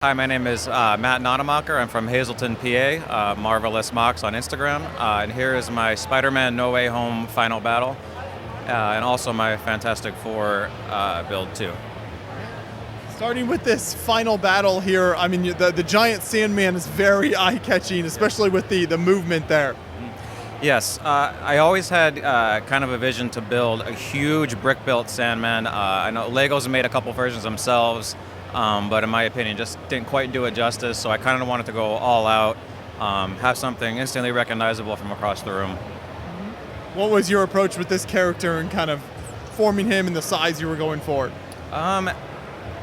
Hi, my name is Matt Nonemacher. I'm from Hazleton, PA, Marvelous Mox on Instagram. And here is my Spider-Man No Way Home final battle, and also my Fantastic Four build too. Starting with this final battle here, I mean, the giant Sandman is very eye-catching, especially with the movement there. Yes, I always had kind of a vision to build a huge brick-built Sandman. I know Legos made a couple versions themselves, but in my opinion, just didn't quite do it justice. So I kind of wanted to go all out, have something instantly recognizable from across the room. What was your approach with this character and kind of forming him in the size you were going for?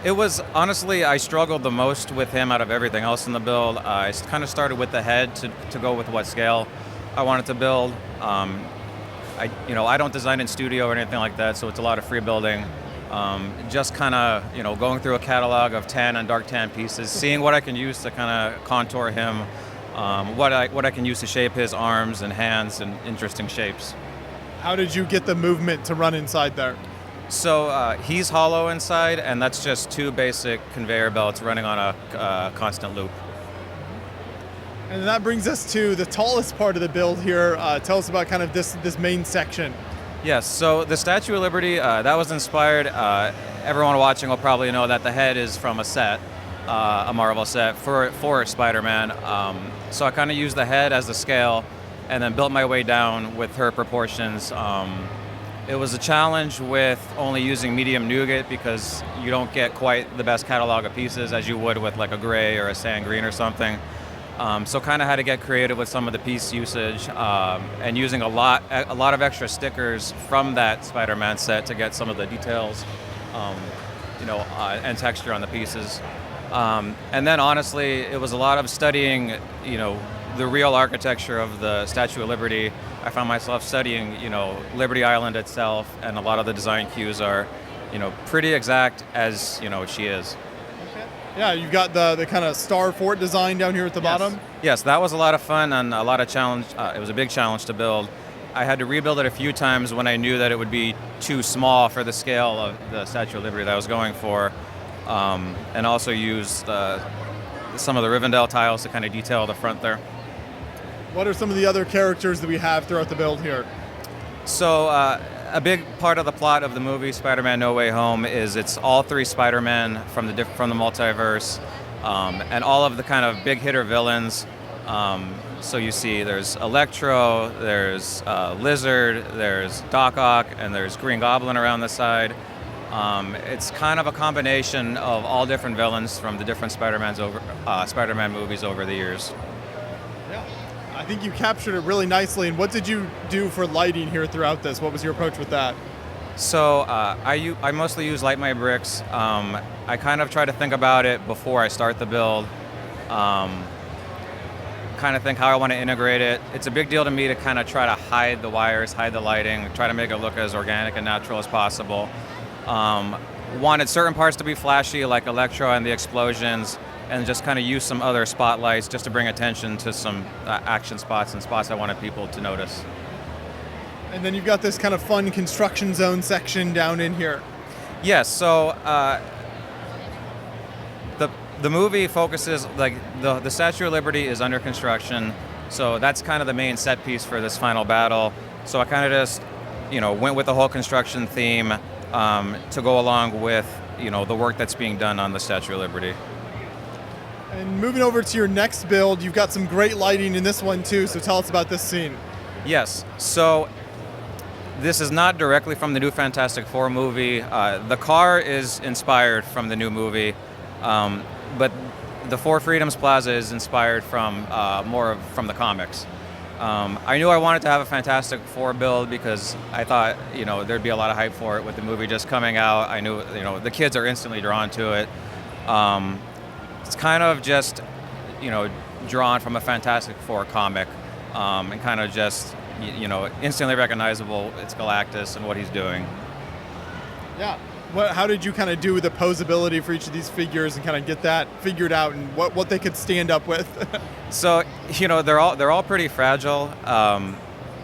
It was, honestly, I struggled the most with him out of everything else in the build. I kind of started with the head to go with what scale I wanted to build. I don't design in studio or anything like that, so it's a lot of free building. Just kind of, going through a catalog of tan and dark tan pieces, seeing what I can use to kind of contour him, what I can use to shape his arms and hands in interesting shapes. How did you get the movement to run inside there? So he's hollow inside, and that's just two basic conveyor belts running on a constant loop. And that brings us to the tallest part of the build here. Tell us about kind of this main section. Yes, so the Statue of Liberty, that was inspired. Everyone watching will probably know that the head is from a set, a Marvel set for Spider-Man. So I kind of used the head as the scale and then built my way down with her proportions. It was a challenge with only using medium nougat because you don't get quite the best catalog of pieces as you would with like a gray or a sand green or something. So kind of had to get creative with some of the piece usage and using a lot of extra stickers from that Spider-Man set to get some of the details, and texture on the pieces. And then honestly, it was a lot of studying, the real architecture of the Statue of Liberty. I found myself studying, Liberty Island itself, and a lot of the design cues are, pretty exact as, she is. Yeah, you've got the kind of star fort design down here at the bottom. Yes, that was a lot of fun and a lot of challenge. It was a big challenge to build. I had to rebuild it a few times when I knew that it would be too small for the scale of the Statue of Liberty that I was going for, and also used some of the Rivendell tiles to kind of detail the front there. What are some of the other characters that we have throughout the build here? So a big part of the plot of the movie Spider-Man No Way Home is it's all three Spider-Men from the multiverse, and all of the kind of big hitter villains. So you see there's Electro, there's Lizard, there's Doc Ock, and there's Green Goblin around the side. It's kind of a combination of all different villains from the different Spider-Man movies over the years. I think you captured it really nicely. And what did you do for lighting here throughout this? What was your approach with that? So I mostly use Light My Bricks. I kind of try to think about it before I start the build. Kind of think how I want to integrate it. It's a big deal to me to kind of try to hide the wires, hide the lighting, try to make it look as organic and natural as possible. Wanted certain parts to be flashy, like Electro and the explosions, and just kind of use some other spotlights just to bring attention to some action spots and spots I wanted people to notice. And then you've got this kind of fun construction zone section down in here. Yes, so the movie focuses, like the Statue of Liberty is under construction, so that's kind of the main set piece for this final battle. So I kind of just, went with the whole construction theme to go along with, the work that's being done on the Statue of Liberty. And moving over to your next build, you've got some great lighting in this one too, so tell us about this scene. Yes, so this is not directly from the new Fantastic Four movie. The car is inspired from the new movie, but the Four Freedoms Plaza is inspired from from the comics. I knew I wanted to have a Fantastic Four build because I thought, there'd be a lot of hype for it with the movie just coming out. I knew, the kids are instantly drawn to it. It's kind of just, drawn from a Fantastic Four comic, and kind of just, instantly recognizable. It's Galactus and what he's doing. Yeah. How did you kind of do the posability for each of these figures and kind of get that figured out and what they could stand up with? So, they're all pretty fragile.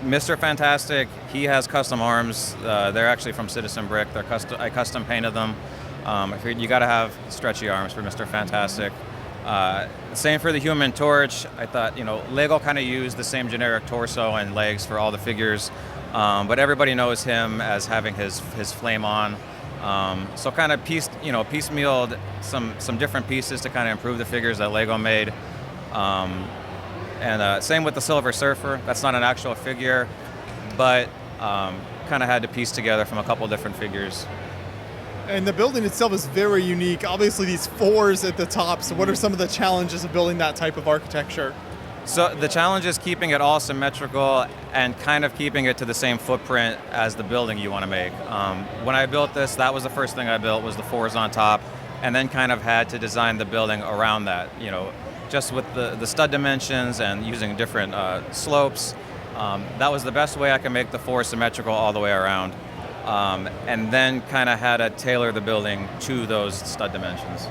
Mr. Fantastic, he has custom arms. They're actually from Citizen Brick. I custom painted them. You got to have stretchy arms for Mr. Fantastic. Same for the Human Torch. I thought, Lego kind of used the same generic torso and legs for all the figures, but everybody knows him as having his flame on. So kind of piecemealed some different pieces to kind of improve the figures that Lego made. And same with the Silver Surfer. That's not an actual figure, but kind of had to piece together from a couple different figures. And the building itself is very unique. Obviously, these fours at the top. So what are some of the challenges of building that type of architecture? So the challenge is keeping it all symmetrical and kind of keeping it to the same footprint as the building you want to make. When I built this, that was the first thing I built, was the fours on top, and then kind of had to design the building around that, just with the stud dimensions and using different slopes. That was the best way I could make the fours symmetrical all the way around. And then kind of had to tailor the building to those stud dimensions.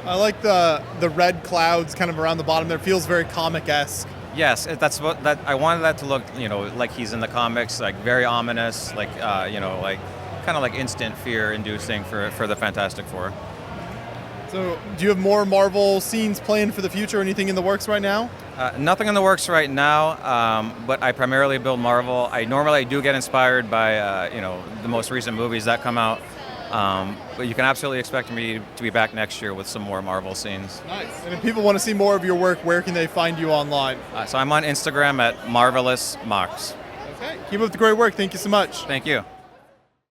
I like the red clouds kind of around the bottom there. It feels very comic-esque. Yes, I wanted that to look, like he's in the comics, like very ominous, like like kind of like instant fear-inducing for the Fantastic Four. So, do you have more Marvel scenes planned for the future? Anything in the works right now? Nothing in the works right now, but I primarily build Marvel. I normally do get inspired by the most recent movies that come out. But you can absolutely expect me to be back next year with some more Marvel scenes. Nice. And if people want to see more of your work, where can they find you online? So I'm on Instagram at MarvelousMox. Okay. Keep up the great work. Thank you so much. Thank you.